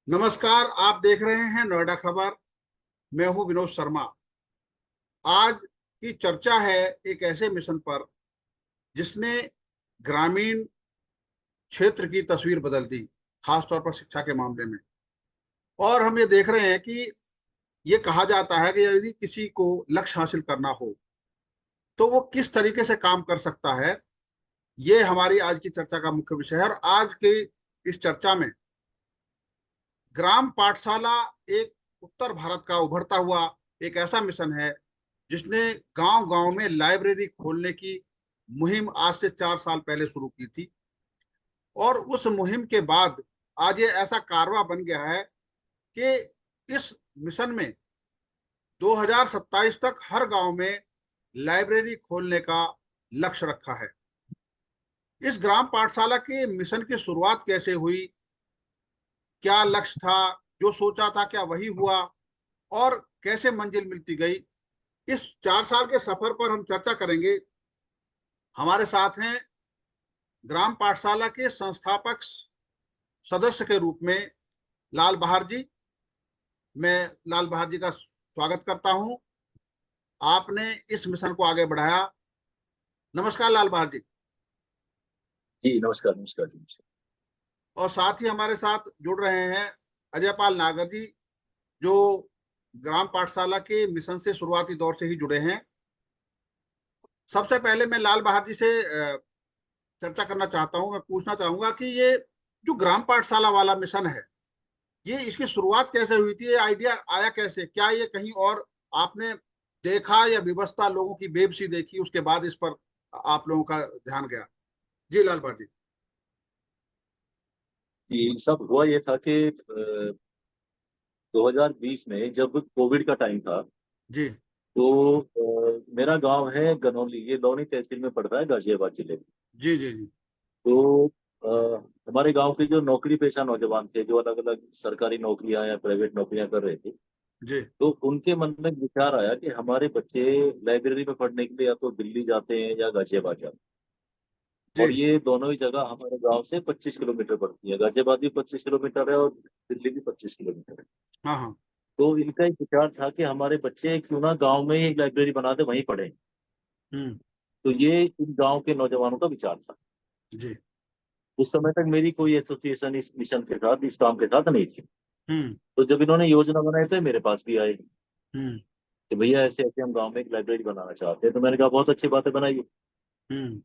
नमस्कार। आप देख रहे हैं नोएडा खबर। मैं हूं विनोद शर्मा। आज की चर्चा है एक ऐसे मिशन पर जिसने ग्रामीण क्षेत्र की तस्वीर बदल दी, खासतौर पर शिक्षा के मामले में। और हम ये देख रहे हैं कि ये कहा जाता है कि यदि किसी को लक्ष्य हासिल करना हो तो वो किस तरीके से काम कर सकता है। ये हमारी आज की चर्चा का मुख्य विषय है। और आज की इस चर्चा में ग्राम पाठशाला एक उत्तर भारत का उभरता हुआ एक ऐसा मिशन है जिसने गांव गांव में लाइब्रेरी खोलने की मुहिम आज से 4 साल पहले शुरू की थी। और उस मुहिम के बाद आज ये ऐसा कारवा बन गया है कि इस मिशन में 2027 तक हर गांव में लाइब्रेरी खोलने का लक्ष्य रखा है। इस ग्राम पाठशाला के मिशन की शुरुआत कैसे हुई, क्या लक्ष्य था, जो सोचा था क्या वही हुआ, और कैसे मंजिल मिलती गई, इस 4 साल के सफर पर हम चर्चा करेंगे। हमारे साथ हैं ग्राम पाठशाला के संस्थापक सदस्य के रूप में लाल बहार जी। मैं लाल बहार जी का स्वागत करता हूं। आपने इस मिशन को आगे बढ़ाया। नमस्कार लाल बहार जी। जी नमस्कार नमस्कार जी नमस्कार। और साथ ही हमारे साथ जुड़ रहे हैं अजय पाल नागर जी, जो ग्राम पाठशाला के मिशन से शुरुआती दौर से ही जुड़े हैं। सबसे पहले मैं लाल बहार जी से चर्चा करना चाहता हूं। मैं पूछना चाहूंगा कि ये जो ग्राम पाठशाला वाला मिशन है, ये इसकी शुरुआत कैसे हुई थी, ये आइडिया आया कैसे, क्या ये कहीं और आपने देखा या व्यवस्था लोगों की बेब सी देखी उसके बाद इस पर आप लोगों का ध्यान गया? जी लाल भाटी। जी सब हुआ ये था कि 2020 में जब कोविड का टाइम था जी तो मेरा गांव है गनौली, ये लौनी तहसील में पड़ता है, गाजियाबाद जिले में। जी जी जी तो हमारे गांव के जो नौकरी पेशा नौजवान थे, जो अलग अलग सरकारी नौकरियां या प्राइवेट नौकरियां कर रहे थे, जी तो उनके मन में विचार आया कि हमारे बच्चे लाइब्रेरी में पढ़ने के लिए या तो दिल्ली जाते हैं या गाजियाबाद जाते हैं। जी। और ये दोनों ही जगह हमारे गांव से 25 किलोमीटर पड़ती है। गाजियाबाद भी 25 किलोमीटर है और दिल्ली भी 25 किलोमीटर है। हाँ हाँ। तो इनका एक विचार था कि हमारे बच्चे क्यों ना गांव में ही एक लाइब्रेरी बना दे, वहीं पढ़े। हम्म। तो ये इन गांव के नौजवानों का विचार था। जी। उस समय तक मेरी कोई एसोसिएशन इस मिशन के साथ, इस काम के साथ नहीं थी। हम्म। तो जब इन्होंने योजना बनाई तो ये मेरे पास भी आए हम्म। कि भैया ऐसे ऐसे हम गांव में एक लाइब्रेरी बनाना चाहते हैं। तो मैंने कहा बहुत अच्छी बात है, बनाइए। हम्म।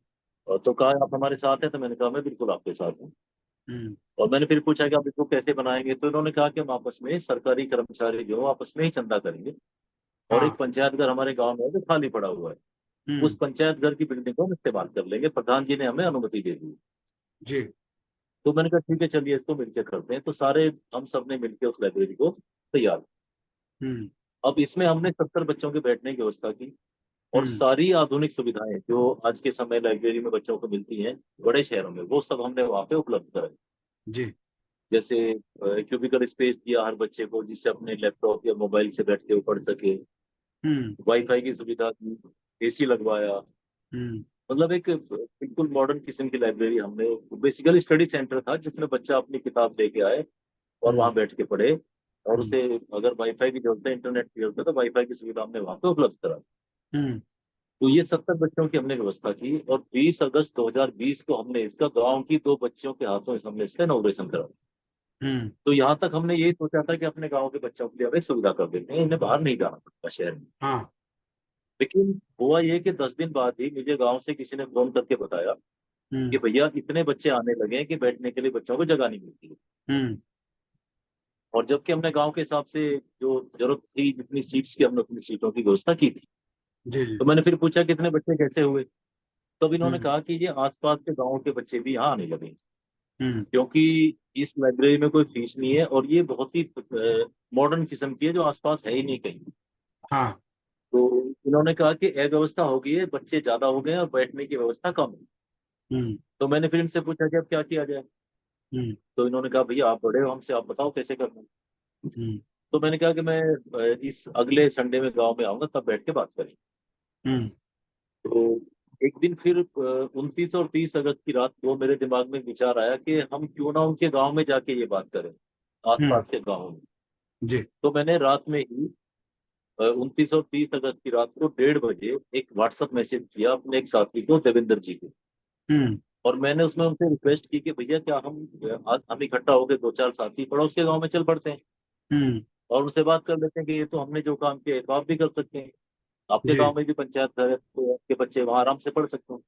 और तो कहा आप हमारे साथ हैं, तो मैंने कहा मैं बिल्कुल आपके साथ हूँ। हम्म। और मैंने फिर पूछा कि आप इसको कैसे बनाएंगे, तो इन्होंने कहा कि हम आपस में सरकारी कर्मचारी जो आपस में ही चंदा करेंगे। और एक हाँ। पंचायत घर हमारे गांव में है जो खाली पड़ा हुआ है, उस हम्म। पंचायत घर की बिल्डिंग को हम इस्तेमाल कर लेंगे। प्रधान जी ने हमें अनुमति दे दी। जी। तो मैंने कहा ठीक है, चलिए इसको मिलकर करते हैं। तो सारे हम सब ने मिलकर उस लाइब्रेरी को तैयार किया। हम्म। अब इसमें हमने 70 बच्चों के बैठने की व्यवस्था की। और हम्म। सारी आधुनिक सुविधाएं जो आज के समय लाइब्रेरी में बच्चों को मिलती हैं बड़े शहरों में, वो सब हमने वहाँ पे उपलब्ध कराई। जी। जैसे क्यूबिकल स्पेस दिया हर बच्चे को, जिससे अपने लैपटॉप या मोबाइल से बैठ के वो पढ़ सके। हम्म। वाईफाई की सुविधा दी, एसी लगवाया। हम्म। मतलब एक बिल्कुल मॉडर्न किस्म की लाइब्रेरी हमने, बेसिकली स्टडी सेंटर था जिसमें बच्चा अपनी किताब लेके आए और हम्म। वहां बैठ के पढ़े। और हम्म। उसे अगर वाईफाई की जरूरत है, इंटरनेट की जरूरत है, तो वाईफाई की सुविधा हमने वहां पे उपलब्ध करा। हम्म। तो ये 70 बच्चों की हमने व्यवस्था की और 20 अगस्त 2020 को हमने इसका गांव की 2 बच्चियों के हाथों से हमने इसका इनॉग्रेशन करा। हम्म। तो यहाँ तक हमने यही सोचा था कि अपने गांव के बच्चों के लिए अब एक सुविधा कर देते हैं, इन्हें बाहर नहीं जाना पड़ता शहर में। हाँ। लेकिन हुआ ये कि 10 दिन बाद ही मुझे गांव से किसी ने फोन करके बताया कि हम्म। भैया इतने बच्चे आने लगे हैं कि बैठने के लिए बच्चों को जगह नहीं मिलती है। हम्म। और जबकि हमने गांव के हिसाब से जो जरूरत थी, जितनी सीट्स की, हमने उतनी सीटों की व्यवस्था की थी। जी जी। तो मैंने फिर पूछा कितने बच्चे कैसे हुए। तब इन्होंने हम्म। कहा कि ये आसपास के गांवों के बच्चे भी यहाँ आने लगे, हम्म। क्योंकि इस लाइब्रेरी में कोई फीस नहीं है और ये बहुत ही मॉडर्न किस्म की है जो आसपास है ही नहीं कहीं। हाँ। तो इन्होंने कहा कि अव्यवस्था हो गई है, बच्चे ज्यादा हो गए हैं और बैठने की व्यवस्था कम है। हम्म। तो मैंने फिर इनसे पूछा कि अब क्या किया जाए। हम्म। तो इन्होंने कहा भैया आप बड़े हो हमसे, आप बताओ कैसे करना है। हम्म। तो मैंने कहा कि मैं इस अगले संडे में गांव में आऊंगा, तब बैठ के बात करेंगे। हम्म। तो एक दिन फिर 29 और 30 अगस्त की रात को मेरे दिमाग में विचार आया कि हम क्यों ना उनके गांव में जाके ये बात करें। आसपास के गाँव में। जी। तो मैंने रात में ही 29 और 30 अगस्त की रात को 1:30 बजे एक व्हाट्सएप मैसेज किया अपने एक साथी को, देवेंद्र जी को। हम्म। और मैंने उसमें उनसे रिक्वेस्ट की कि भैया क्या हम इकट्ठा होकर 2-4 साथी पड़ोस के गांव में चल पड़ते हैं हम्म। और उनसे बात कर लेते हैं कि ये तो हमने जो काम किया है तो आप भी कर सकते हैं, आपके जी। गांव में भी पंचायत घर है तो आपके बच्चे वहां आराम से पढ़ सकते हैं।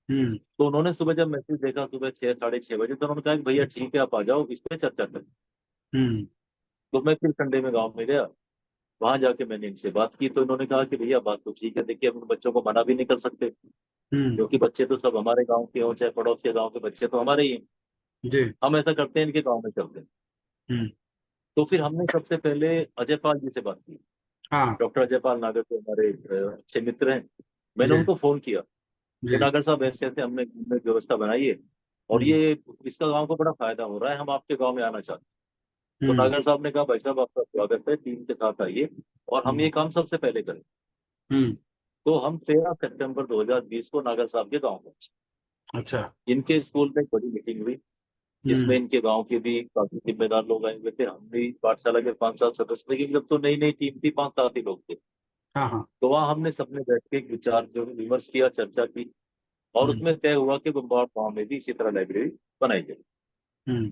हम्म। तो उन्होंने सुबह जब मैसेज देखा सुबह 6-6:30 बजे, तो उन्होंने कहा कि भैया ठीक है आप आ जाओ, इस पे चर्चा करें। हम्म। तो मैं फिर संडे में गाँव में गया, वहां जाके मैंने इनसे बात की तो इन्होंने कहा कि भैया बात तो ठीक है, देखिए हम उन बच्चों को मना भी नहीं कर सकते हम्म। क्योंकि बच्चे तो सब हमारे गांव के हों चाहे पड़ोस के गांव के बच्चे तो हमारे ही हैं। जी। हम ऐसा करते हैं इनके गांव में चलते हैं। हम्म। तो फिर हमने सबसे पहले अजय पाल जी से बात की। हाँ। डॉक्टर अजय पाल नागर जो हमारे अच्छे मित्र हैं। मैंने जी। उनको फोन किया कि जी। नागर साहब ऐसे ऐसे हमने घूमने की व्यवस्था बनाई है और हम्म। ये इसका गांव को बड़ा फायदा हो रहा है, हम आपके गांव में आना चाहते हैं। तो हम्म। नागर साहब ने कहा भाई साहब आपका स्वागत है, टीम के साथ आइए और हम हम्म। ये काम सबसे पहले करें। हम्म। तो हम 13 सितंबर 2020 को नागर साहब के गाँव पहुंचे। अच्छा। इनके स्कूल में एक बड़ी मीटिंग हुई जिसमें हम्म। इनके गांव के भी काफी जिम्मेदार लोग आए हुए थे, हम भी पाठशाला के 5-7 सदस्य, लेकिन जब तो नई नई टीम थी 5-7 ही लोग थे। हाँ हाँ। तो वहाँ हमने सबने बैठ के एक विचार जो विमर्श किया, चर्चा की और हम्म। उसमें तय हुआ कि बम्बावर गांव में भी इसी तरह लाइब्रेरी बनाई जाए। हम्म।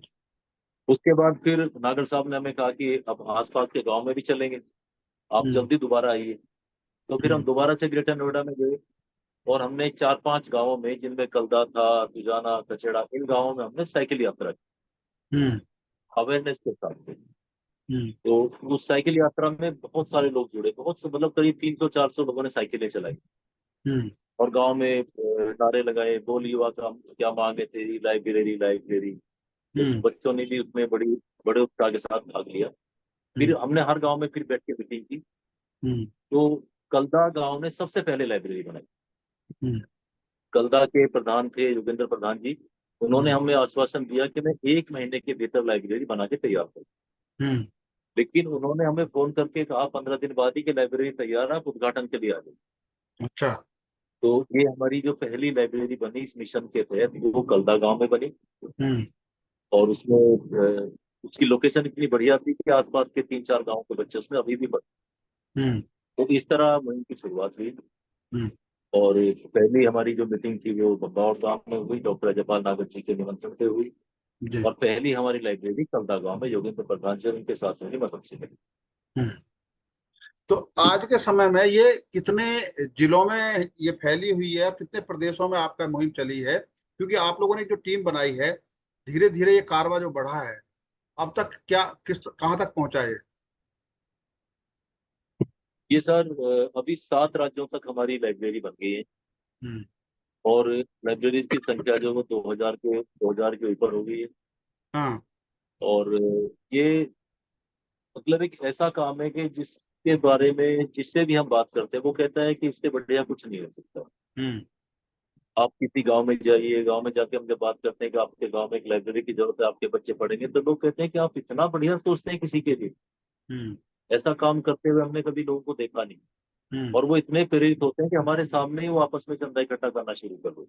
उसके बाद फिर नागर साहब ने हमें कहा कि अब आसपास के गांव में भी चलेंगे, आप हम्म। जल्दी दोबारा आइए। तो फिर हम हम्म। दोबारा से ग्रेटर नोएडा में गए और हमने 4-5 गांवों में, जिनमें कलदा था, दुजाना, कचेड़ा, इन गांवों में हमने साइकिल यात्रा की हम्म। अवेयरनेस के साथ से। हम्म। तो उस साइकिल यात्रा में बहुत सारे लोग जुड़े, बहुत से मतलब करीब 300-400 लोगों ने साइकिलें चलाई हम्म। और गांव में नारे लगाए, बोल युवा का क्या मांग है तेरी, लाइब्रेरी लाइब्रेरी। तो हम्म। बच्चों ने भी उसमें बड़े उत्साह के साथ भाग लिया। फिर हम्म। हमने हर गांव में फिर बैठ के मीटिंग की। हम्म। तो कलदा गांव ने सबसे पहले लाइब्रेरी बनाई। हम्म। कलदा के प्रधान थे योगेंद्र प्रधान जी, उन्होंने हम्म। हमें आश्वासन दिया कि मैं 1 महीने के भीतर लाइब्रेरी बना के तैयार करूँ। हम्म। लेकिन उन्होंने हमें फोन करके कहा 15 दिन बाद ही कि लाइब्रेरी तैयार है, आप उद्घाटन के लिए आ जाए। अच्छा। तो ये हमारी जो पहली लाइब्रेरी बनी इस मिशन के तहत वो कलदा गांव में बनी। हम्म। और उसमें उसकी लोकेशन इतनी बढ़िया थी कि आसपास के 3-4 गांव के बच्चे उसमें अभी भी पढ़ते। हम्म। तो इस तरह मुहिम की शुरुआत हुई। हम्म। और पहली हमारी जो मीटिंग थी वो बम्बावर गांव में हुई, डॉक्टर अजयपाल नागर जी के निमंत्रण से हुई। जी। और पहली हमारी लाइब्रेरी कलदा गांव में योगेंद्र प्रधान जी और उनके साथ में मदद से बनी। हम्म। तो आज के समय में ये कितने जिलों में ये फैली हुई है और कितने प्रदेशों में आपका मुहिम चली है, क्योंकि आप लोगों ने जो टीम बनाई है, धीरे धीरे ये कारवां जो बढ़ा है, अब तक क्या किस कहाँ तक पहुंचा है? ये सर अभी 7 राज्यों तक हमारी लाइब्रेरी बन गई है हम्म। और लाइब्रेरीज की संख्या जो है वो 2000 के ऊपर हो गई है। हाँ। और ये मतलब एक ऐसा काम है कि जिसके बारे में जिससे भी हम बात करते हैं वो कहता है कि इससे बढ़िया कुछ नहीं हो सकता। हम्म। आप किसी गांव में जाइए, गांव में जाके हम जब बात करते हैं कि आपके गांव में एक लाइब्रेरी की जरूरत है, आपके बच्चे पढ़ेंगे, तो लोग कहते हैं कि आप इतना बढ़िया सोचते हैं किसी के लिए। हम्म। ऐसा काम करते हुए हमने कभी लोगों को देखा नहीं। हम्म। और वो इतने प्रेरित होते हैं कि हमारे सामने ही वो आपस में चंदा इकट्ठा करना शुरू कर दो।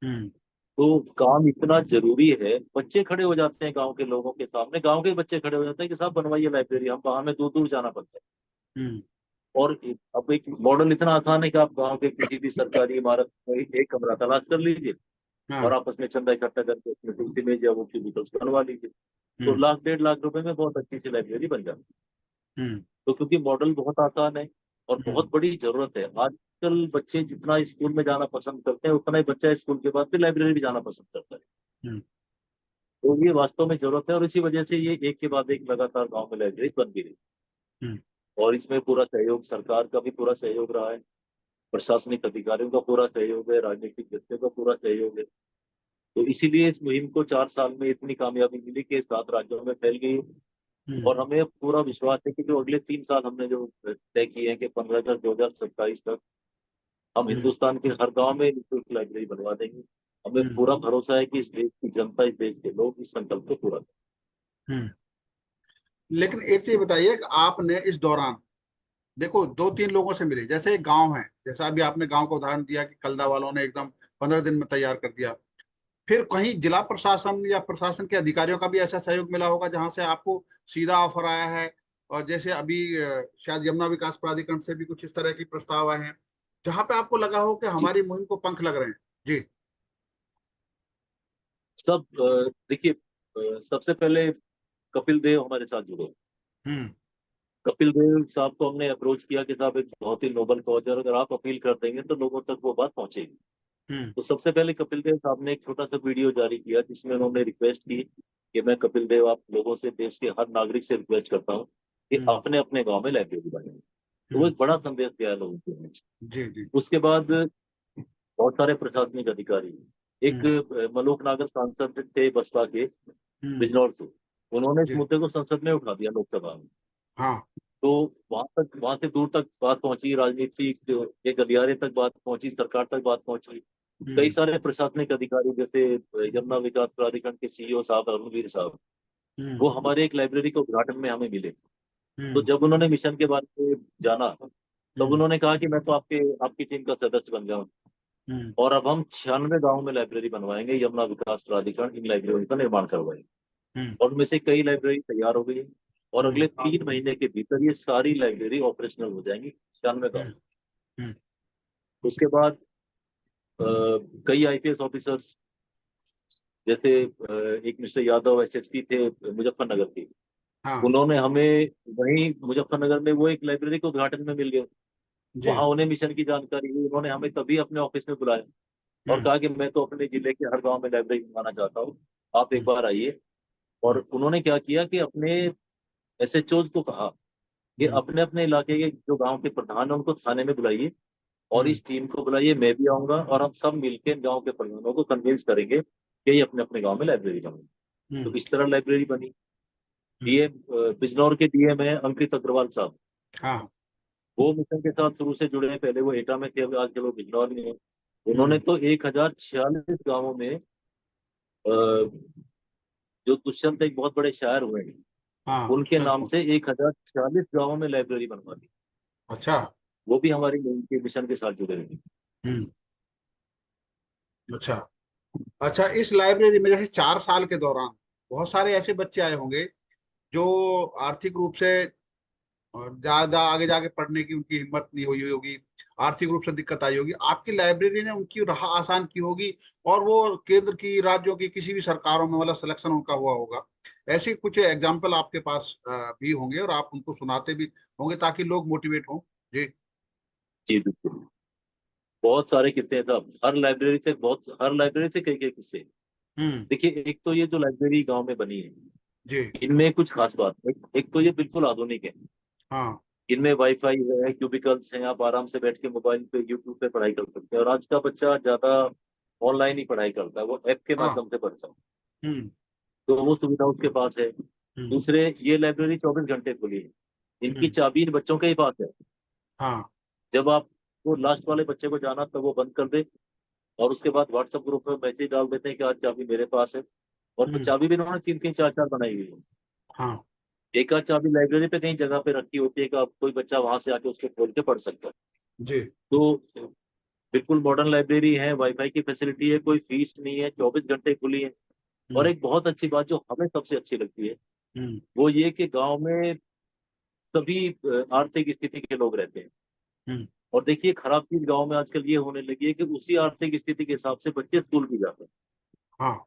हम्म। तो काम इतना जरूरी है, बच्चे खड़े हो जाते हैं गांव के लोगों के सामने, गांव के बच्चे खड़े हो जाते हैं कि साहब बनवाइए लाइब्रेरी, हम हमें दूर दूर जाना पड़ता है। हम्म। और अब एक मॉडल इतना आसान है कि आप गांव के किसी भी सरकारी इमारत में एक कमरा तलाश कर लीजिए और हाँ। आपस में चंदा इकट्ठा करके उसमें कुर्सी मेज या वो क्यूबिकल्स बनवा लीजिए। तो हम्म। 1-1.5 लाख रुपए में बहुत अच्छी सी लाइब्रेरी बन जाती है। हम्म। तो क्योंकि मॉडल बहुत आसान है और हम्म। बहुत बड़ी जरूरत है, आजकल बच्चे जितना स्कूल में जाना पसंद करते हैं उतना ही बच्चा स्कूल के बाद फिर लाइब्रेरी भी जाना पसंद करता है। हम्म। तो ये वास्तव में जरूरत है और इसी वजह से ये एक के बाद एक लगातार गांव में लाइब्रेरी बन भी रही हम्म। है। और इसमें पूरा सहयोग, सरकार का भी पूरा सहयोग रहा है, प्रशासनिक अधिकारियों का पूरा सहयोग है, राजनीतिक व्यक्तियों का पूरा सहयोग है। तो इसीलिए इस मुहिम को 4 साल में इतनी कामयाबी मिली कि 7 राज्यों में फैल गई। हम्म। और हमें पूरा विश्वास है कि जो अगले 3 साल हमने जो तय किए हैं कि 15 अगस्त 2027 तक हम हम्म। हिंदुस्तान के हर गांव में निःशुल्क लाइब्रेरी बनवा देंगे। हमें हम्म। पूरा भरोसा है कि इस देश की जनता, इस देश के लोग इस संकल्प को पूरा करेंगे। हम्म। लेकिन एक चीज बताइए कि आपने इस दौरान, देखो, दो तीन लोगों से मिले, जैसे एक गांव है, जैसा अभी आपने गांव का उदाहरण दिया कि कलदा वालों ने एकदम 15 दिन में तैयार कर दिया, फिर कहीं जिला प्रशासन या प्रशासन के अधिकारियों का भी ऐसा सहयोग मिला होगा जहां से आपको सीधा ऑफर आया है, और जैसे अभी शायद यमुना विकास प्राधिकरण से भी कुछ इस तरह की प्रस्ताव आए हैं जहां पे आपको लगा हो कि जी। हमारी मुहिम को पंख लग रहे हैं। जी। सब देखिए, सबसे पहले कपिल देव हमारे साथ जुड़े। हम्म। कपिल देव साहब को हमने अप्रोच किया कि साहब एक बहुत ही नोबल कॉज है और अगर आप अपील कर देंगे तो लोगों तक वो बात पहुंचेगी। हम्म। तो सबसे पहले कपिल देव साहब ने एक छोटा सा वीडियो जारी किया जिसमें उन्होंने रिक्वेस्ट की कि मैं कपिल देव आप लोगों से, देश के हर नागरिक से रिक्वेस्ट करता हूँ कि हम्म। अपने अपने गांव में लाइब्रेरी बनाए। तो वो हम्म। एक बड़ा संदेश गया लोगों के बीच। जी जी। उसके बाद बहुत सारे प्रशासनिक अधिकारी, एक हम्म। मलोक नागर सांसद थे बसपा के, हम्म। बिजनौर से, उन्होंने इस जी। मुद्दे को संसद में उठा दिया, लोकसभा में। हाँ। तो वहां से दूर तक बात पहुंची, राजनीति के गलियारे तक बात पहुंची, सरकार तक बात पहुंची। कई हम्म। सारे प्रशासनिक अधिकारी जैसे यमुना विकास प्राधिकरण के सीईओ साहब अरुणवीर साहब, हम्म। वो हमारे एक लाइब्रेरी के उद्घाटन में हमें मिले। तो हम्म। जब उन्होंने मिशन के बारे में जाना, तब हम्म। उन्होंने कहा कि मैं तो आपकी टीम का सदस्य बन गया हूँ हम्म। और अब हम 96 गाँव में लाइब्रेरी बनवाएंगे, यमुना विकास प्राधिकरण इन लाइब्रेरी का निर्माण करवाएंगे। हम्म। और उनमें से कई लाइब्रेरी तैयार हो गई है और हम्म। अगले 3 महीने के भीतर ये सारी लाइब्रेरी ऑपरेशनल हो जाएंगी 96 गाँव। हम्म। हम्म। उसके बाद अ, कई आईपीएस ऑफिसर्स जैसे एक मिस्टर यादव एसएसपी थे मुजफ्फरनगर के, हाँ। उन्होंने हमें वहीं मुजफ्फरनगर में वो एक लाइब्रेरी के उद्घाटन में मिल गए। जी। वहां उन्हें मिशन की जानकारी हुई, उन्होंने हमें तभी अपने ऑफिस में बुलाया और हम्म। कहा कि मैं तो अपने जिले के हर गांव में लाइब्रेरी बनवाना चाहता हूँ, आप एक हम्म। बार आइए। और हम्म। उन्होंने क्या किया कि अपने एसएचओ को कहा कि हम्म। अपने अपने इलाके के जो गांव के प्रधान हैं उनको थाने में बुलाइए और हम्म। इस टीम को बुलाइए, मैं भी आऊंगा और हम सब मिलकर गांव के प्रधानों को कन्विंस करेंगे कि ये अपने अपने गांव में लाइब्रेरी बनाए। तो हम्म। इस तरह लाइब्रेरी बनी। हम्म। डीएम बिजनौर के डीएम है अंकित अग्रवाल साहब, हाँ। वो मिशन के साथ शुरू से जुड़े हैं। पहले वो एटा में थे, अब आजकल वो बिजनौर में है। उन्होंने हम्म। तो 1046 गांवों में अ, जो दुष्यंत एक बहुत बड़े शायर हुए हैं, हाँ, उनके दुष्यंत नाम को। से 1046 गांवों में लाइब्रेरी बनवा दी। अच्छा। वो भी हमारी के मिशन के साथ जुड़े हुए हैं। हम्म। अच्छा। अच्छा, इस लाइब्रेरी में जैसे 4 साल के दौरान बहुत सारे ऐसे बच्चे आए होंगे जो आर्थिक रूप से ज्यादा आगे जाके पढ़ने की उनकी हिम्मत नहीं हुई होगी, आर्थिक रूप से दिक्कत आई होगी, आपकी लाइब्रेरी ने उनकी राह आसान की होगी, और वो केंद्र की, राज्यों की, किसी भी सरकारों में वाला सिलेक्शन उनका हुआ होगा। ऐसे कुछ एग्जाम्पल आपके पास भी होंगे और आप उनको सुनाते भी होंगे ताकि लोग मोटिवेट हों। जी। जी बिल्कुल, बहुत सारे किस्से हैं साहब, हर लाइब्रेरी से कई कई किस्से हैं। हम्म। देखिए, एक तो ये जो लाइब्रेरी गांव में बनी है, जी। इनमें कुछ खास बात है। एक तो ये बिल्कुल आधुनिक है। हाँ। इनमें वाईफाई है, क्यूबिकल्स हैं, आप आराम से बैठ के मोबाइल पे यूट्यूब पे पढ़ाई कर सकते हैं। और आज का बच्चा ज्यादा ऑनलाइन ही पढ़ाई करता है, वो ऐप के हाँ। माध्यम से पढ़ता है, हम्म। तो वो सुविधा उसके पास है। हम्म। दूसरे, ये लाइब्रेरी 24 घंटे खुली है, इनकी हम्म। चाबी इन बच्चों के ही पास है। हाँ। जब आप वो लास्ट वाले बच्चे को जाना तो वो बंद कर दे और उसके बाद व्हाट्सएप ग्रुप में मैसेज डाल देते हैं कि आज चाबी मेरे पास है। और हम्म। चाबी भी इन्होंने तीन तीन चार चार बनाई हुई है। हाँ। एक आध चाबी लाइब्रेरी पे कहीं जगह पे रखी होती है कि आप कोई बच्चा वहां से आके उसको खोल के पढ़ सकता है। जी। तो बिल्कुल मॉडर्न लाइब्रेरी है, वाईफाई की फैसिलिटी है, कोई फीस नहीं है, 24 घंटे खुली है। और हम्म। एक बहुत अच्छी बात जो हमें सबसे अच्छी लगती है, हम्म। वो ये कि गांव में सभी आर्थिक स्थिति के लोग रहते हैं। हम्म। और देखिए, खराब चीज गांव में आजकल ये होने लगी है कि उसी आर्थिक स्थिति के हिसाब से बच्चे स्कूल भी जाते हैं। हाँ।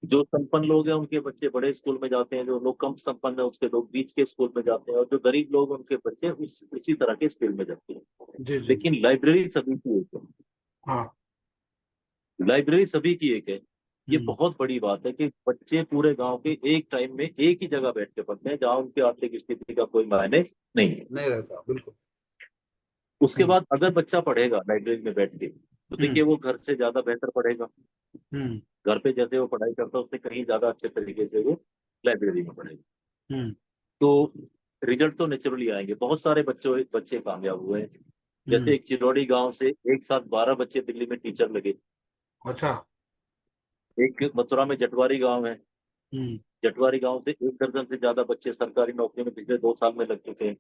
जो संपन्न लोग हैं उनके बच्चे बड़े स्कूल में जाते हैं, जो लोग कम संपन्न है उसके लोग बीच के स्कूल में जाते हैं, और जो गरीब लोग हैं, उनके बच्चे उसी तरह के स्कूल में जाते हैं। जी जी। लेकिन लाइब्रेरी सभी की एक है। हाँ। लाइब्रेरी सभी की एक है। ये हम्म। बहुत बड़ी बात है कि बच्चे पूरे गांव के एक टाइम में एक ही जगह बैठ के पढ़ते हैं, जहाँ उनकी आर्थिक स्थिति का कोई मायने नहीं है। नहीं रहता, बिल्कुल। उसके हम्म। बाद अगर बच्चा पढ़ेगा लाइब्रेरी में बैठ के, तो हम्म। देखिए वो घर से ज्यादा बेहतर पढ़ेगा। हम्म। घर पे जैसे वो पढ़ाई करता है उससे कहीं ज्यादा अच्छे तरीके से वो लाइब्रेरी में पढ़ेगा। हम्म। तो रिजल्ट तो नेचुरली आएंगे। बहुत सारे बच्चों बच्चे कामयाब हुए हैं। जैसे हम्म। एक चिरौड़ी गांव से एक साथ 12 बच्चे दिल्ली में टीचर लगे। अच्छा। एक मथुरा में जटवारी गांव है, हम्म। जटवारी गांव से 1 दर्जन से ज्यादा बच्चे सरकारी नौकरी में पिछले 2 साल में लग चुके हैं।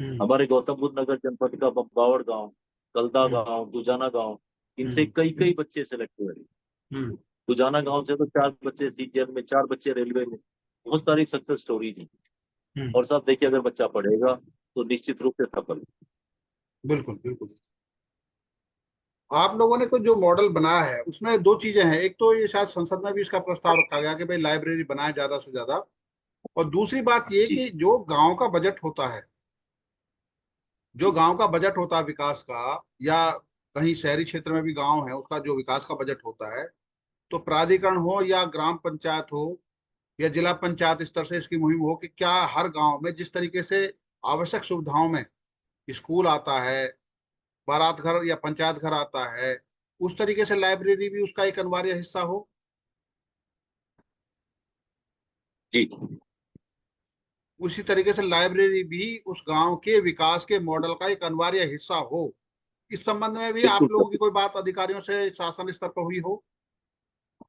हम्म। हमारे गौतम बुद्ध नगर जनपद का बम्बावड़ गांव, कलदा हम्म। गांव, दुजाना गांव, इनसे हम्म। कई कई बच्चे सेलेक्ट हुए हैं। हम्म। दुजाना गांव से तो 4 बच्चे सीजीएल में, 4 बच्चे रेलवे में, बहुत सारी सक्सेस स्टोरीज हैं। हम्म, और सब देखिए, अगर बच्चा पढ़ेगा तो निश्चित रूप से सफल। बिल्कुल बिल्कुल। आप लोगों ने कुछ जो मॉडल बनाया है उसमें दो चीजें हैं, एक तो ये शायद संसद में भी इसका प्रस्ताव रखा गया कि भाई लाइब्रेरी बनाए ज्यादा से ज्यादा, और दूसरी बात ये जी कि जो गांव का बजट होता है, जो जी गांव का बजट होता है विकास का, या कहीं शहरी क्षेत्र में भी गांव है उसका जो विकास का बजट होता है, तो प्राधिकरण हो या ग्राम पंचायत हो या जिला पंचायत स्तर से इसकी मुहिम हो कि क्या हर गांव में जिस तरीके से आवश्यक सुविधाओं में स्कूल आता है, बारात घर या पंचायत घर आता है, उस तरीके से लाइब्रेरी भी उसका एक अनिवार्य हिस्सा हो। जी। उसी तरीके से लाइब्रेरी भी उस गांव के विकास के मॉडल का एक अनिवार्य हिस्सा हो। इस संबंध में भी बिल्कुल आप लोगों की सर, कोई बात अधिकारियों से शासन स्तर पर हुई हो?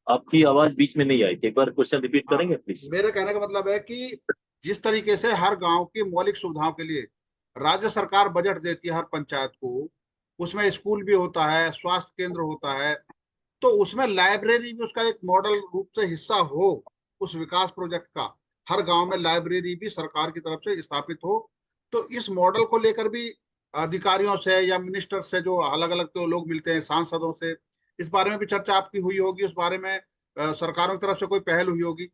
आपकी आवाज बीच में नहीं आई थी, एक बार क्वेश्चन रिपीट हाँ, करेंगे प्लीज। मेरे कहने का मतलब है कि जिस तरीके से हर गांव की मौलिक सुविधाओं के लिए राज्य सरकार बजट देती है हर पंचायत को, उसमें स्कूल भी होता है, स्वास्थ्य केंद्र होता है, तो उसमें लाइब्रेरी भी उसका एक मॉडल रूप से हिस्सा हो, उस विकास प्रोजेक्ट का हर गांव में लाइब्रेरी भी सरकार की तरफ से स्थापित हो। तो इस मॉडल को लेकर भी अधिकारियों से या मिनिस्टर से जो अलग अलग तो लोग मिलते हैं, सांसदों से, इस बारे में भी चर्चा आपकी हुई होगी, उस बारे में सरकारों की तरफ से कोई पहल हुई होगी?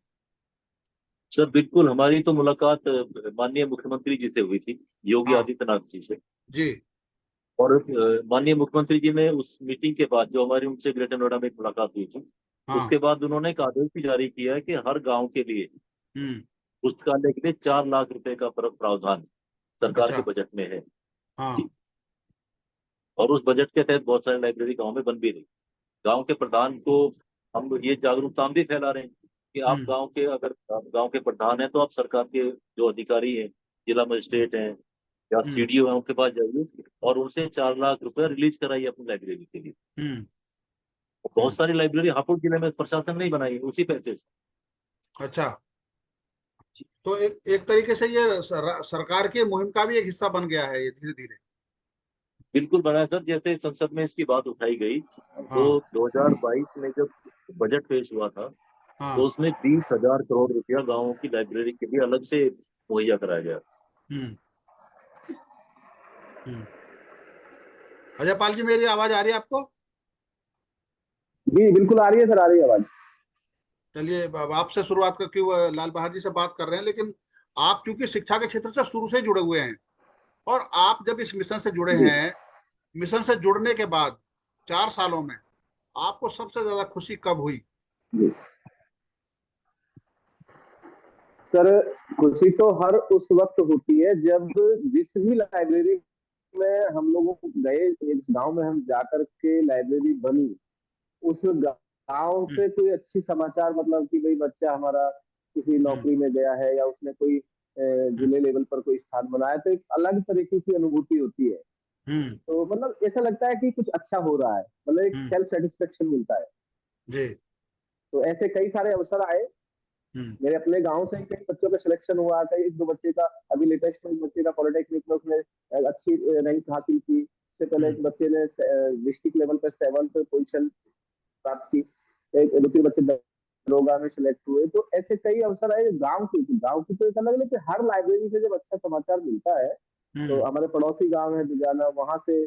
सर बिल्कुल, हमारी तो मुलाकात माननीय मुख्यमंत्री जी से हुई थी, योगी हाँ आदित्यनाथ जी से। जी। और माननीय मुख्यमंत्री जी ने उस मीटिंग के बाद जो हमारी उनसे ग्रेटर नोएडा में एक मुलाकात हुई थी, हाँ। उसके बाद उन्होंने एक आदेश भी जारी किया है कि हर गांव के लिए हम्म। पुस्तकालय के लिए 4 लाख रुपए का प्रावधान सरकार अच्छा। के बजट में है। हाँ। जी। और उस बजट के तहत बहुत सारे लाइब्रेरी गांव में बन भी रही। गांव के प्रधान को हम ये जागरूकता हम भी फैला रहे हैं कि आप हम्म। गांव के, अगर आप गांव के प्रधान हैं तो आप सरकार के जो अधिकारी हैं, जिला हम्म। मजिस्ट्रेट हैं या हम्म। सीडीओ हैं, उनके पास जाइए और उनसे 4 लाख रुपए रिलीज कराइए अपनी लाइब्रेरी के लिए। हम्म। बहुत हम्म। सारी लाइब्रेरी हापुड़ जिले में प्रशासन नहीं बनाई है उसी पैसे से। अच्छा। तो एक एक तरीके से ये सरकार की मुहिम का भी एक हिस्सा बन गया है ये धीरे धीरे। बिल्कुल बनाया सर, जैसे संसद में इसकी बात उठाई गई तो हाँ। 2022 में जब बजट पेश हुआ था, तो हाँ। उसमें 20,000 करोड़ रुपया गाँवों की लाइब्रेरी के लिए अलग से मुहैया कराया गया। हम्म। हम्म। अजय पाल जी, मेरी आवाज आ रही है आपको? जी बिल्कुल आ रही है सर, आ रही है आवाज। चलिए, अब आपसे शुरुआत करके वो लाल बहादुर जी से बात कर रहे हैं, लेकिन आप क्योंकि शिक्षा के क्षेत्र से शुरू से जुड़े हुए हैं, और आप जब इस मिशन से जुड़े जी हैं, मिशन से जुड़ने के बाद 4 सालों में आपको सबसे ज्यादा खुशी कब हुई? जी सर, खुशी तो हर उस वक्त होती है जब जिस भी लाइब्रेरी में हम लोग गए, इस गांव में हम जाकर के लाइब्रेरी बनी, उस गांव हम्म। से कोई अच्छी समाचार, मतलब कि भाई बच्चा हमारा किसी हम्म। नौकरी में गया है या उसने कोई हम्म। जिले लेवल पर कोई स्थान बनाया, तो एक अलग तरीके की अनुभूति होती है। हम्म। तो मतलब ऐसा लगता है कि कुछ अच्छा हो रहा है, मतलब एक हम्म। सेल्फ सेटिस्फेक्शन मिलता है। जी। तो ऐसे कई सारे अवसर आए। हम्म। मेरे अपने गांव से कई बच्चों का सिलेक्शन हुआ, कई एक दो बच्चे का, अभी लेटेस्ट में एक बच्चे का पॉलिटेक्निक में उसने अच्छी रैंक हासिल की। उससे पहले हम्म। एक बच्चे ने डिस्ट्रिक्ट लेवल पे 7th पोजीशन प्राप्त की। एक दो तीन बच्चे दरोगा में सिलेक्ट हुए। तो ऐसे कई अवसर आए गांव की तो एक अलग, लेकिन हर लाइब्रेरी से जब अच्छा समाचार मिलता है, तो हम्म। हमारे पड़ोसी गांव है दुजाना, वहां से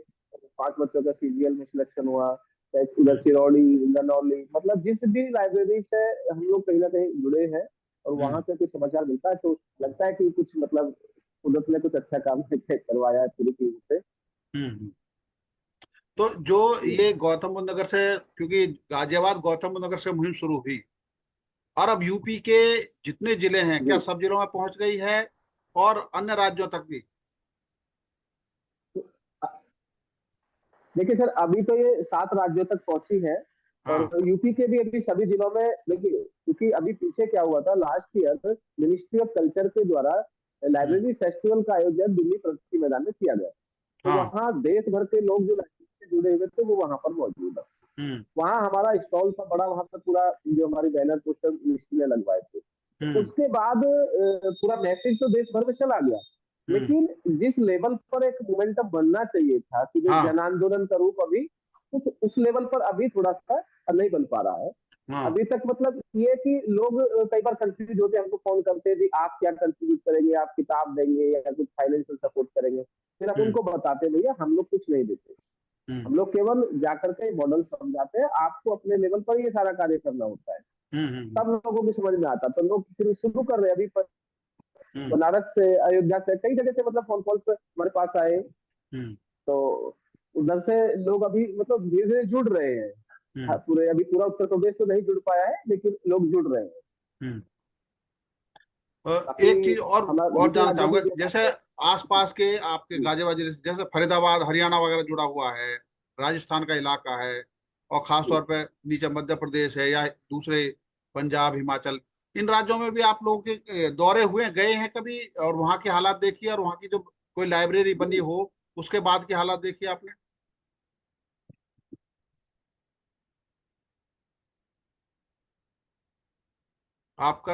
5 बच्चों का सीजीएल में सिलेक्शन हुआ। उधर चिरौड़ी, गनौली, मतलब जिस भी लाइब्रेरी से हम लोग कहीं ना कहीं जुड़े हैं और वहां हम्म। से कुछ समाचार मिलता है, तो लगता है कि कुछ मतलब कुदरत ने कुछ अच्छा काम करवाया है पूरी चीज से। हम्म। तो जो ये गौतम बुद्ध नगर से, क्योंकि गाजियाबाद गौतम बुद्ध नगर से मुहिम शुरू हुई, और अब यूपी के जितने जिले हैं, क्या जी सब जिलों में पहुंच गई है और अन्य राज्यों तक भी? देखिए सर, अभी तो ये 7 राज्यों तक पहुंची है। और हाँ। यूपी के भी अभी सभी जिलों में, देखिए क्योंकि अभी पीछे क्या हुआ था, last year ministry of culture के द्वारा हम्म। लाइब्रेरी फेस्टिवल का आयोजन दिल्ली प्रगति मैदान में किया गया। तो हाँ। वहाँ देश भर के लोग जो लाइब्रेरी से जुड़े हुए थे वो वहां पर मौजूद है। हम्म। वहाँ हमारा स्टॉल था बड़ा, वहां पर पूरा जो हमारी बैनर पोस्टर मिनिस्ट्री ने लगवाए थे। हम्म। उसके बाद पूरा मैसेज तो देश भर में चला गया, हम्म। लेकिन जिस लेवल पर एक मोमेंटम बनना चाहिए था कि जो हाँ। जन आंदोलन का रूप अभी कुछ उस लेवल पर अभी थोड़ा सा नहीं बन पा रहा है। हाँ। अभी तक मतलब ये कि लोग कई बार कंफ्यूज होते हैं, हमको फोन करते हैं कि आप क्या कंट्रीब्यूट करेंगे, आप किताब देंगे या कुछ फाइनेंशियल सपोर्ट करेंगे। फिर हम हम्म। उनको बताते हैं भैया हम लोग कुछ नहीं देते, हम्म। हम लोग केवल जाकर के मॉडल समझाते हैं, आपको अपने लेवल पर ये सारा कार्य करना होता है। हम्म। तब लोगों को समझ में आता, तो लोग फिर शुरू कर रहे हैं। अभी हम्म। बनारस से, अयोध्या से, कई जगह से मतलब फोन कॉल्स हमारे पास आए। हम्म। तो उधर से लोग अभी मतलब धीरे धीरे जुड़ रहे हैं। हाँ, हम्म। पूरे अभी पूरा उत्तर प्रदेश तो नहीं जुड़ पाया है, लेकिन लोग जुड़ रहे हैं हम्म। काफी। एक चीज हमारे और दूसरे जानना राज्यों चाहूंगा, की जो बात जैसे है। आसपास के आपके गाजियाबाद जिले से, जैसे फरीदाबाद हरियाणा वगैरह जुड़ा हुआ है, राजस्थान का इलाका है, और खास जी तौर पे नीचे मध्य प्रदेश है या दूसरे पंजाब हिमाचल, इन राज्यों में भी आप लोगों के दौरे हुए, गए हैं कभी, और वहाँ के हालात देखिए, और वहाँ की जो कोई लाइब्रेरी बनी जी हो उसके बाद के हालात देखिए आपने? आपका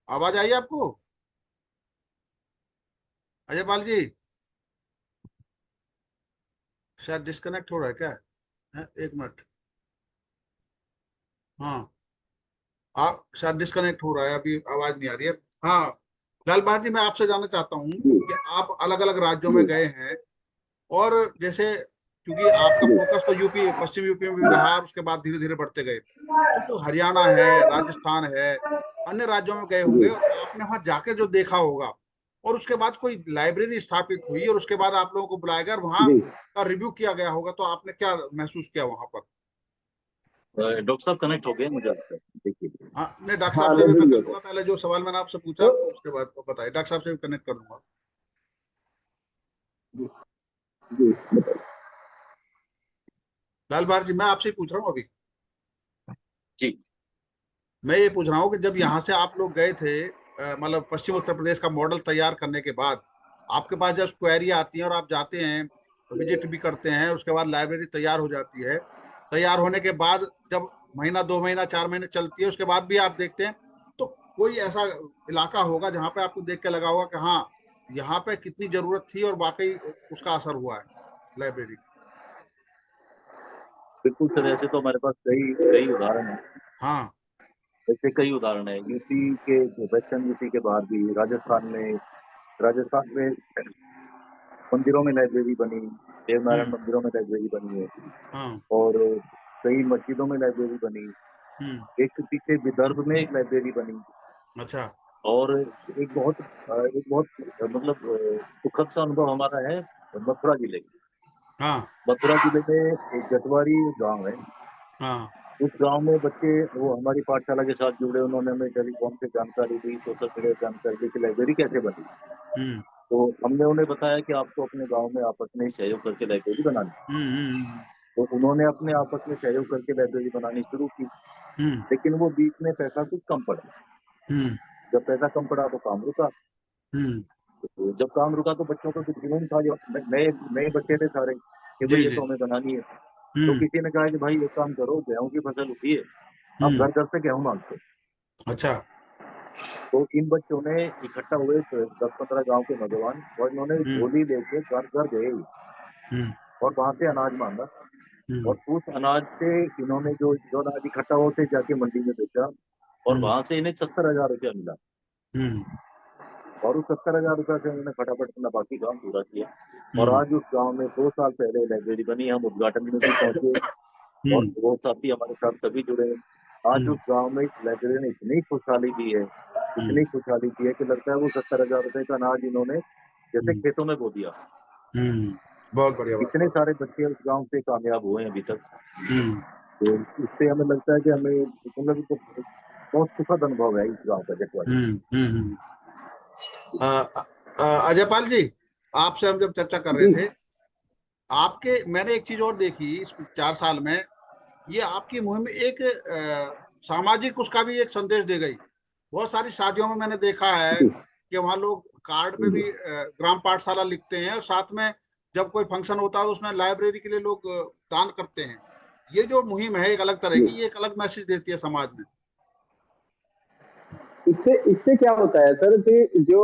आवाज आई आपको अजय पाल जी? शायद डिस्कनेक्ट हो रहा है क्या है? एक मिनट। हाँ, आप शायद डिस्कनेक्ट हो रहा है, अभी आवाज नहीं आ रही है। हाँ, लाल बहादुर जी, मैं आपसे जानना चाहता हूँ जी कि आप अलग अलग राज्यों में जी गए हैं, और जैसे क्योंकि आपका जी फोकस तो यूपी, पश्चिम यूपी में भी रहा, और उसके बाद धीरे धीरे बढ़ते गए, तो जो हरियाणा है, राजस्थान है, अन्य राज्यों में गए जी होंगे, और आपने वहां जाके जो देखा होगा, और उसके बाद कोई लाइब्रेरी स्थापित हुई, और उसके बाद आप लोगों को बुलाया गया और वहां जी। का रिव्यू किया गया होगा, तो आपने क्या महसूस किया वहां पर? डॉक्टर साहब कनेक्ट हो गए मुझे आपसे, देखिए। हाँ, नहीं, डॉक्टर साहब हाँ से मैं भी मैं जुड़ कर गया लूंगा, था। पहले जो सवाल मैंने आपसे पूछा तो उसके बाद वो बताइए, डॉक्टर साहब से भी कनेक्ट कर लूंगा। जी जी बताइए। लाल बहादुर जी, मैं आपसे ही पूछ रहा हूँ अभी। जी। मैं ये पूछ रहा हूँ कि जब यहाँ से आप लोग गए थे, मतलब पश्चिम उत्तर प्रदेश का मॉडल तैयार करने के बाद, आपके पास जब क्वेरी आती है और आप जाते हैं, विजिट भी करते हैं, उसके बाद लाइब्रेरी तैयार हो जाती है, तैयार होने के बाद जब महीना, 2 महीना, 4 महीने चलती है, उसके बाद भी आप देखते हैं, तो कोई ऐसा इलाका होगा जहाँ पे आपको देख के लगा होगा कि हाँ, यहाँ पे कितनी जरूरत थी और वाकई उसका असर हुआ है लाइब्रेरी? बिल्कुल सर, ऐसे तो हमारे पास कई कई उदाहरण हैं। हाँ। ऐसे कई उदाहरण है यूपी के, वेस्टर्न यूपी के बाहर भी, राजस्थान में मंदिरों में लाइब्रेरी बनी, देवनारायण हम्म। मंदिरों में लाइब्रेरी बनी है। हाँ। और कई मस्जिदों में लाइब्रेरी बनी। हम्म। एक पीछे विदर्भ में एक लाइब्रेरी बनी। अच्छा। और एक बहुत मतलब सुखद सा अनुभव हमारा है मथुरा जिले का। हाँ। मथुरा जिले में एक जटवाड़ी गांव है। हाँ। उस गांव में बच्चे वो हमारी पाठशाला के साथ जुड़े, उन्होंने हमें टेलीकॉम से जानकारी दी, सोशल मीडिया जानकारी दी कि लाइब्रेरी कैसे बनी। हम्म। तो हमने उन्हें बताया कि आपको अपने गांव में आपस में ही सहयोग करके लाइब्रेरी बनानी है। हम्म। तो उन्होंने अपने आपस में सहयोग करके लाइब्रेरी बनानी शुरू की। हम्म। लेकिन वो बीच में पैसा कुछ कम पड़ा। हम्म। जब पैसा कम पड़ा तो काम रुका। हम्म। तो जब काम रुका तो बच्चों का कुछ जुनून था, जो नए नए बच्चे थे सारे, कि भाई जी ये जी। तो हमें बनानी है। तो हम्म। किसी ने कहा कि भाई एक काम करो, गेहूं की फसल उठी है, आप हम्म। घर घर से गेहूं मांगते। अच्छा। तो इन बच्चों ने इकट्ठा हुए 10-15 गांव के नौजवान, और इन्होंने हम्म। झोली लेके घर घर गए हम्म। और वहां से अनाज मांगा। हम्म। और उस अनाज से इन्होंने जो जो अनाज इकट्ठा होते जाके मंडी में बेचा, और हम्म। वहां से इन्हें 70,000 रुपया मिला। हम्म। और उस 70,000 रुपया से उन्होंने फटाफट अपना बाकी काम पूरा किया। और हम्म। आज उस गांव में 2 साल पहले लाइब्रेरी बनी, हम उद्घाटन में भी पहुंचे, और हम्म। वो साथी हमारे साथ सभी जुड़े। आज हम्म। उस गांव में इस लाइब्रेरी ने इतनी खुशहाली दी है, हम्म। इतनी खुशहाली दी है कि लगता है वो 70,000 रुपए का अनाज इन्होंने जैसे हम्म। खेतों में बो दिया। बहुत बढ़िया बात, इतने बहुत सारे बच्चे उस गांव से कामयाब हुए हैं अभी तक। बढ़िया। हम्म। तो इससे हमें लगता है कि हमें मतलब तो बहुत सुखद अनुभव है इस गांव का, जटवाड़ी। हम्म। हम्म। अ, अजय पाल जी, आपसे हम जब चर्चा कर रहे जी थे, आपके मैंने एक चीज और देखी इस 4 साल में, ये आपकी मुहिम एक सामाजिक उसका भी एक संदेश दे गई। बहुत सारी शादियों में मैंने देखा है जी कि वहाँ लोग कार्ड पे जी भी ग्राम पाठशाला लिखते हैं, और साथ में जब कोई फंक्शन होता है तो उसमें लाइब्रेरी के लिए लोग दान करते हैं। ये जो मुहिम है एक अलग तरह जी की, ये एक अलग मैसेज देती है समाज में। इससे इससे क्या होता है सर कि जो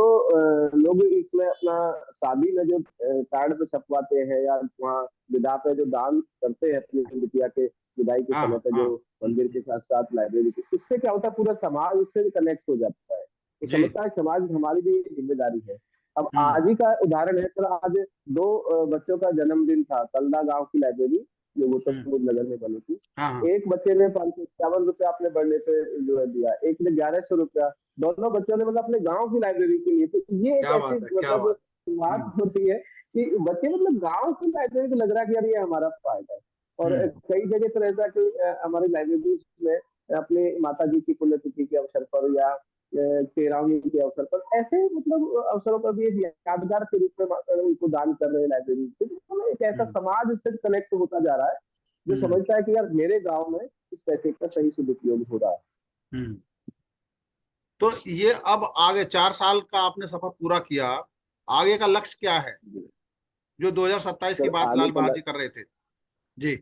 लोग इसमें अपना शादी में जो कार्ड पे छपवाते हैं या वहाँ विदा पे जो डांस करते हैं अपनी बिटिया के विदाई के हाँ समय पे, हाँ। जो मंदिर के साथ साथ लाइब्रेरी के, इससे क्या होता है पूरा समाज उससे कनेक्ट हो जाता है। ये जी। समझता है समाज हमारी भी जिम्मेदारी है। अब हम्म। आज ही का उदाहरण है सर, आज दो बच्चों का जन्मदिन था तलदा गांव की लाइब्रेरी जो गौतम हम्म। बुद्ध नगर में बनी थी। हाँ हाँ। एक बच्चे ने 551 रुपया अपने बर्थडे पे जो है दिया, एक ने 1100 रुपया। दोनों बच्चों ने मतलब अपने गांव की लाइब्रेरी के लिए। तो ये एक क्या ऐसी बात है, क्या मतलब बात। बात हम्म। होती है कि बच्चे मतलब गांव की लाइब्रेरी को लग रहा है कि यार ये हमारा फायदा है। और हम्म। कई जगह पर ऐसा कि हमारी लाइब्रेरी में अपने माता जी की पुण्यतिथि के अवसर पर या 13वीं के अवसर पर, ऐसे मतलब अवसरों पर भी एक यादगार के रूप में उनको दान कर रहे हैं लाइब्रेरी से। तो एक ऐसा हम्म। समाज इससे कनेक्ट होता जा रहा है जो हम्म। समझता है कि यार मेरे गांव में इस पैसे का सही सदुपयोग हो रहा है। हम्म। तो ये अब आगे 4 साल का आपने सफर पूरा किया, आगे का लक्ष्य क्या है जी जो 2027 की सर, बात आगे लाल का बहादुर जी कर रहे थे? जी।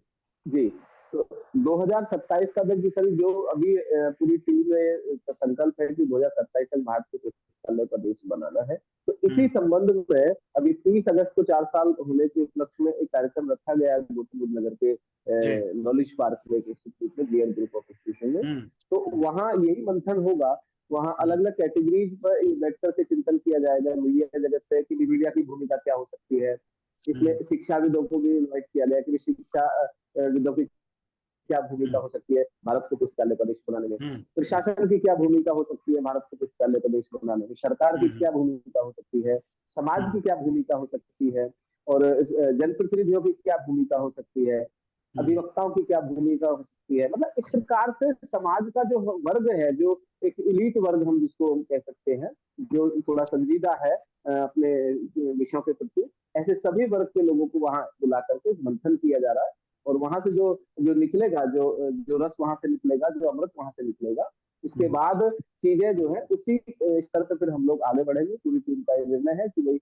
जी, तो 2027 का देखिए सर, जो अभी पूरी टीम में संकल्प है कि 2027 तक भारत को पुस्तकालय का देश बनाना है। तो इसी हम्म। संबंध में अभी 30 अगस्त को 4 साल होने के उपलक्ष्य में एक कार्यक्रम रखा गया है गौतम बुद्ध नगर के जी। नॉलेज पार्क में, एक इंस्टीट्यूट में, गियर ग्रुप ऑफ इंस्टीट्यूशन में। हम्म। तो वहाँ यही मंथन होगा। वहाँ हम्म। अलग अलग कैटेगरीज पर बैठ करके चिंतन किया जाएगा, मीडिया जगत से कि मीडिया की भूमिका क्या हो सकती है। इसमें हम्म। शिक्षाविदों को भी इन्वाइट किया गया कि शिक्षा विदों की क्या भूमिका हम्म। हो सकती है भारत को पुस्तकालय का देश बनाने में, हम्म। प्रशासन की क्या भूमिका हो सकती है भारत को पुस्तकालय का देश बनाने में, सरकार की हम्म। क्या भूमिका हो सकती है, समाज हम्म। की क्या भूमिका हो सकती है, और जनप्रतिनिधियों की क्या भूमिका हो सकती है, हम्म। अधिवक्ताओं की क्या भूमिका हो सकती है। मतलब इस प्रकार से समाज का जो वर्ग है, जो एक इलीट वर्ग हम जिसको हम कह सकते हैं, जो थोड़ा संजीदा है अपने विषयों के प्रति, ऐसे सभी वर्ग के लोगों को वहां बुला करके मंथन किया जा रहा है। और वहां से जो जो निकलेगा, जो जो रस वहां से निकलेगा, जो अमृत वहां से निकलेगा, उसके हम्म। बाद चीजें जो है उसी स्तर पर फिर हम लोग आगे बढ़ेंगे। पूरी टीम का ये निर्णय है कि भाई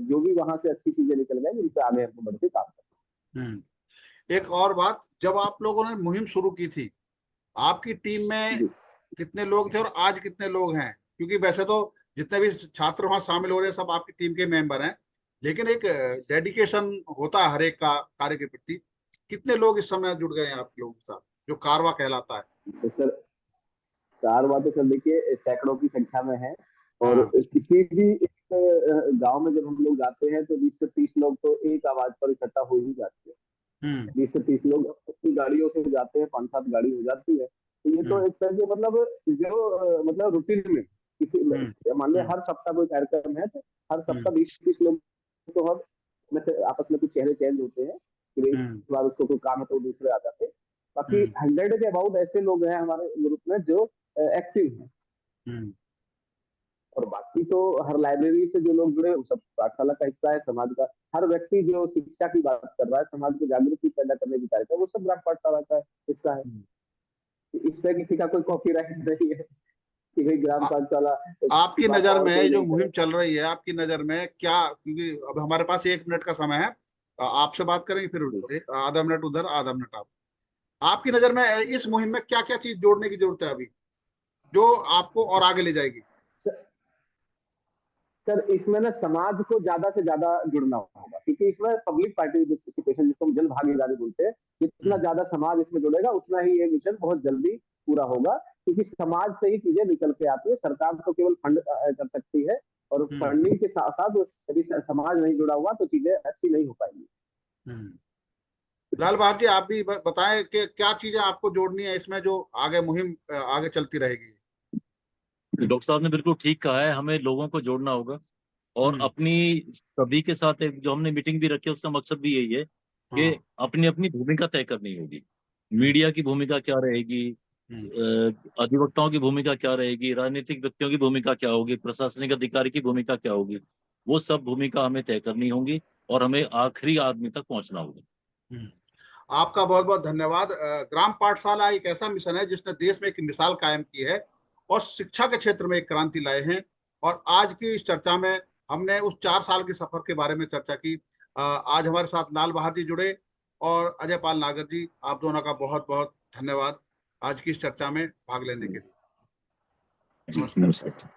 जो भी वहां से अच्छी चीजें निकल गई उन पर आगे हमको बढ़ के काम हम्म। एक और बात, जब आप लोगों ने मुहिम शुरू की थी, आपकी टीम में करना। जी कितने लोग थे और आज कितने लोग हैं? क्योंकि वैसे तो जितने भी छात्र वहां शामिल हो रहे हैं सब आपकी टीम के मेंबर हैं, लेकिन एक डेडिकेशन होता है हर एक का कार्य के प्रति। कितने लोग इस समय जुड़ गए हैं आप लोगों के साथ, जो कारवा कहलाता है? तो सर, 4 बार तो सर देखिए सैकड़ों की संख्या में है। और हाँ। किसी भी एक गांव में जब हम लोग जाते हैं तो 20 से 30 लोग तो एक आवाज पर इकट्ठा हो ही जाते हैं। हम्म। 20 से 30 लोग अपनी गाड़ियों से जाते हैं, 5-7 गाड़ी हो जाती है। तो ये तो हम्म। एक तरह के मतलब जो मतलब रूटीन में हम्म। किसी मान लिया हम्म। हर सप्ताह कोई कार्यक्रम है तो हर हम्म। सप्ताह 20-30 लोग तो हम में से आपस में कुछ चेहरे चेंज होते हैं कि भाई इस हम्म। बार उसको कोई काम है तो दूसरे आ जाते हैं। बाकी हम्म। 100 के अबाउट ऐसे लोग हैं हमारे ग्रुप में जो एक्टिव हैं। हम्म। और बाकी तो हर लाइब्रेरी से जो लोग जुड़े वो सब पाठशाला का हिस्सा है। समाज का हर व्यक्ति जो शिक्षा की बात कर रहा है, समाज को जागृति पैदा करने की कार्य, वो सब ग्राम पाठशाला का हिस्सा है। हम्म। इस पे किसी का कोई कॉपीराइट नहीं है कि भाई ग्राम आ- पाठशाला की आपकी बात नजर और में कोई जो नहीं मुहिम करेगा। चल रही है, आपकी नजर में क्या, क्योंकि अब हमारे पास 1 मिनट का समय है, आपसे बात करेंगे फिर आधा मिनट उधर आधा मिनट आप। आपकी नजर में इस मुहिम में क्या क्या चीज जोड़ने की जरूरत है अभी, जो आपको और आगे ले जाएगी? सर इसमें ना समाज को ज्यादा से ज्यादा जुड़ना होगा, क्योंकि इसमें पब्लिक पार्टिसिपेशन जिसको हम जन भागीदारी बोलते हैं, जितना हम्म। ज्यादा समाज इसमें जुड़ेगा उतना ही ये मिशन बहुत जल्दी पूरा होगा। क्योंकि समाज से ही चीजें निकल के आती है, सरकार तो केवल फंड कर सकती है। और हम्म। फंडिंग के साथ साथ यदि समाज नहीं जुड़ा हुआ तो चीजें अच्छी नहीं हो पाएंगी। हम्म। लाल बहादुर जी, आप भी बताएं कि क्या चीजें आपको जोड़नी है इसमें, जो आगे मुहिम आगे चलती रहेगी? डॉक्टर साहब ने बिल्कुल ठीक कहा है, हमें लोगों को जोड़ना होगा। और हम्म। अपनी सभी के साथ एक जो हमने मीटिंग भी रखी है उसका मकसद भी यही है कि हाँ। अपनी अपनी भूमिका तय करनी होगी। हम्म। मीडिया की भूमिका क्या रहेगी, हम्म। अधिवक्ताओं की भूमिका क्या रहेगी, राजनीतिक व्यक्तियों की भूमिका क्या होगी, प्रशासनिक अधिकारी की भूमिका क्या होगी, वो सब भूमिका हमें तय करनी होगी और हमें आखिरी आदमी तक पहुंचना होगा। हम्म। आपका बहुत बहुत धन्यवाद। ग्राम पाठशाला एक ऐसा मिशन है जिसने देश में एक मिसाल कायम की है और शिक्षा के क्षेत्र में एक क्रांति लाए हैं। और आज की इस चर्चा में हमने उस 4 साल के सफर के बारे में चर्चा की। आज हमारे साथ लाल बहादुर जी जुड़े और अजय पाल नागर जी, आप दोनों का बहुत बहुत धन्यवाद आज की इस चर्चा में भाग लेने के लिए। जी नमस्कार। नमस्कार।